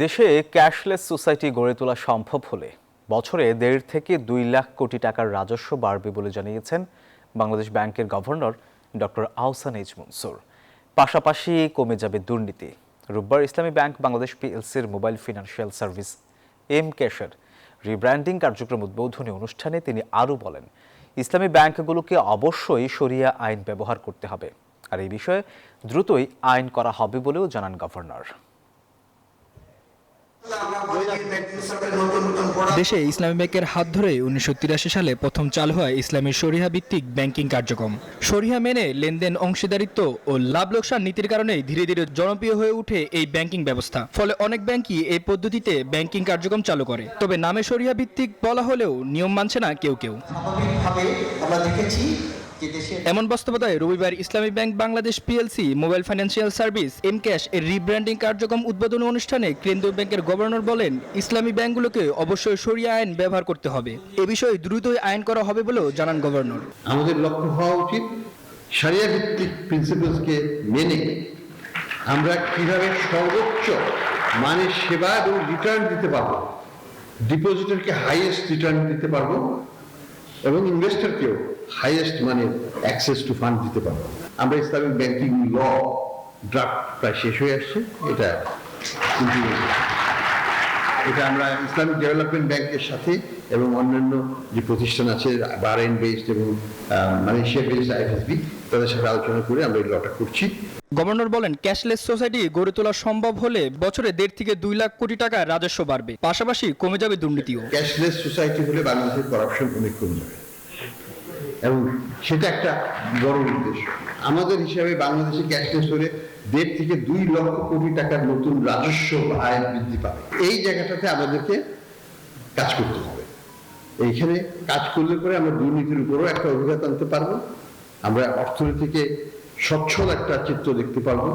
দেশে cashless society গড়ে তোলা সম্ভব হলে বছরে ১.৫ থেকে ২ লাখ কোটি টাকার রাজস্ব বাড়বে বলে জানিয়েছেন বাংলাদেশ ব্যাংকের governor doctor Ahsan H Mansur. পাশাপাশি কমে যাবে দুর্নীতি। রোববার ইসলামী ব্যাংক বাংলাদেশ পিএলসির মোবাইল ফিনান্সিয়াল সার্ভিস এম-ক্যাশের রিব্র্যান্ডিং কার্যক্রম উদ্বোধনী অনুষ্ঠানে তিনি আরও বলেন, ইসলামী ব্যাংকগুলোকে অবশ্যই শরিয়া আইন ব্যবহার করতে হবে, আর এই বিষয়ে দ্রুতই আইন করা হবে বলেও জানান গভর্নর। দেশে ইসলামী ব্যাংকের হাত ধরে ১৯৮৩ সালে প্রথম চালু হয় ইসলামী শরিয়া ভিত্তিক ব্যাংকিং কার্যক্রম। শরিয়া মেনে লেনদেন, অংশীদারিত্ব ও লাভ লোকসান নীতির কারণে ধীরে ধীরে জনপ্রিয় হয়ে ওঠে এই ব্যাংকিং ব্যবস্থা। ফলে অনেক ব্যাংকই এই পদ্ধতিতে ব্যাংকিং কার্যক্রম চালু করে। তবে নামে শরিয়া ভিত্তিক বলা হলেও নিয়ম মানছে না কেউ কেউ। এমন বাস্তবতায় রবিবার ইসলামী bank Bangladesh PLC mobile financial service M-cash এর রিব্র্যান্ডিং কার্যক্রম উদ্বোধনী অনুষ্ঠানে কেন্দ্রীয় ব্যাংকের গভর্নর বলেন, ইসলামী ব্যাংকগুলোকে অবশ্যই শরিয়া আইন ব্যবহার করতে হবে। এ বিষয়ে দ্রুতই আইন করা হবে বলেও জানান গভর্নর। আমাদের লক্ষ্য হওয়া উচিত শরিয়া ভিত্তিক প্রিন্সিপালসকে মেনে আমরা কিভাবে সর্বোচ্চ মানের সেবা এবং রিটার্ন দিতে পারবো, ডিপোজিটরকে হাইয়েস্ট রিটার্ন দিতে পারবো এবং ইনভেস্টরকেও হাইয়েস্ট মানে অ্যাক্সেস টু ফান্ড দিতে পারবো। আমরা ইসলামিক ব্যাংকিং ল ড্রাফট প্রায় শেষ হয়ে আসছে। এটা আমরা ইসলামিক ডেভেলপমেন্ট ব্যাংকের সাথে এবং অন্যান্য যে প্রতিষ্ঠান আছে বাহরাইন বেসড এবং মালয়েশিয়া বেসড আইএফএসবি তাদের সাথে আলোচনা করে আমরা এই লটা করছি। গভর্নর বলেন, ক্যাশলেস সোসাইটি গড়ে তোলা সম্ভব হলে বছরে ১.৫ থেকে ২ লাখ কোটি টাকা রাজস্ব বাড়বে, পাশাপাশি কমে যাবে দুর্নীতিও। ক্যাশলেস সোসাইটি হলে বাংলাদেশের করাপশন অনেক কমে যাবে এবং সেটা একটা বড় উদ্দেশ্য। আমাদের হিসাবে বাংলাদেশে ক্যাশলেস হলে ১.৫ থেকে ২ লক্ষ কোটি টাকার নতুন রাজস্ব আয় বৃদ্ধি পাবে। এই জায়গাটাতে আমাদেরকে কাজ করতে হবে। এইখানে কাজ করলে পরে আমরা দুর্নীতির উপরও একটা অভিজ্ঞতা আনতে পারবো, আমরা অর্থনীতিকে সচ্ছল একটা চিত্র দেখতে পারবো।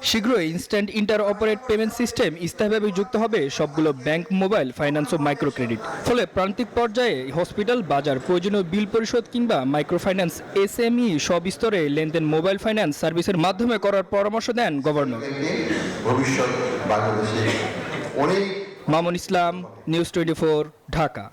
শীঘ্রই instant inter operate payment system স্থায়ীভাবে যুক্ত হবে সবগুলো ব্যাংক, মোবাইল, ফাইন্যান্স ও মাইক্রো ক্রেডিট। ফলে প্রান্তিক পর্যায়ে হসপিটাল, বাজার, প্রয়োজনীয় বিল পরিশোধ কিংবা মাইক্রো ফাইন্যান্স, এসএমই সব স্তরে লেনদেন মোবাইল ফাইন্যান্স সার্ভিসের মাধ্যমে করার পরামর্শ দেন গভর্নর। ভবিষ্যৎ বাংলাদেশে অনেক। মামুন ইসলাম, নিউজ 24, ঢাকা।